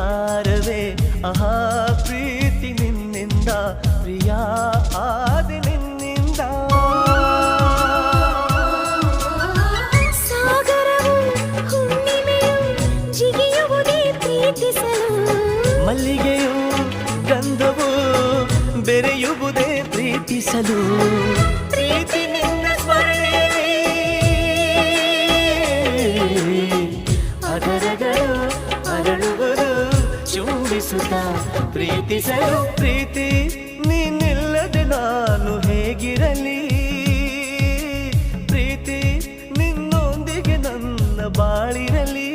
ನಿರ್ಧಾರವೇ ಆಹಾ ಪ್ರೀತಿ ನಿನ್ನಿಂದ ಪ್ರಿಯ ಆದಿ ನಿನ್ನಿಂದ ಸಾಗರವು ಹುಣ್ಣಿಮೆಯು ಜಿಗಿಯುವುದೇ ಪ್ರೀತಿಸಲು ಮಲ್ಲಿಗೆಯು ಗಂಧವು ಬೆರೆಯುವುದೇ ಪ್ರೀತಿಸಲು ಪ್ರೀತಿ ನಿನ್ನ ಸ್ಮರಣೆಯಲ್ಲಿ ಅದರಗಳು ಅರಳುವುದು ಚುಂಬಿಸುತ್ತ ಪ್ರೀತಿಸಲು ಪ್ರೀತಿ ನೀನಿಲ್ಲದೆ ನಾನು ಹೇಗಿರಲಿ ಪ್ರೀತಿ ನಿನ್ನೊಂದಿಗೆ ನನ್ನ ಬಾಳಿರಲಿ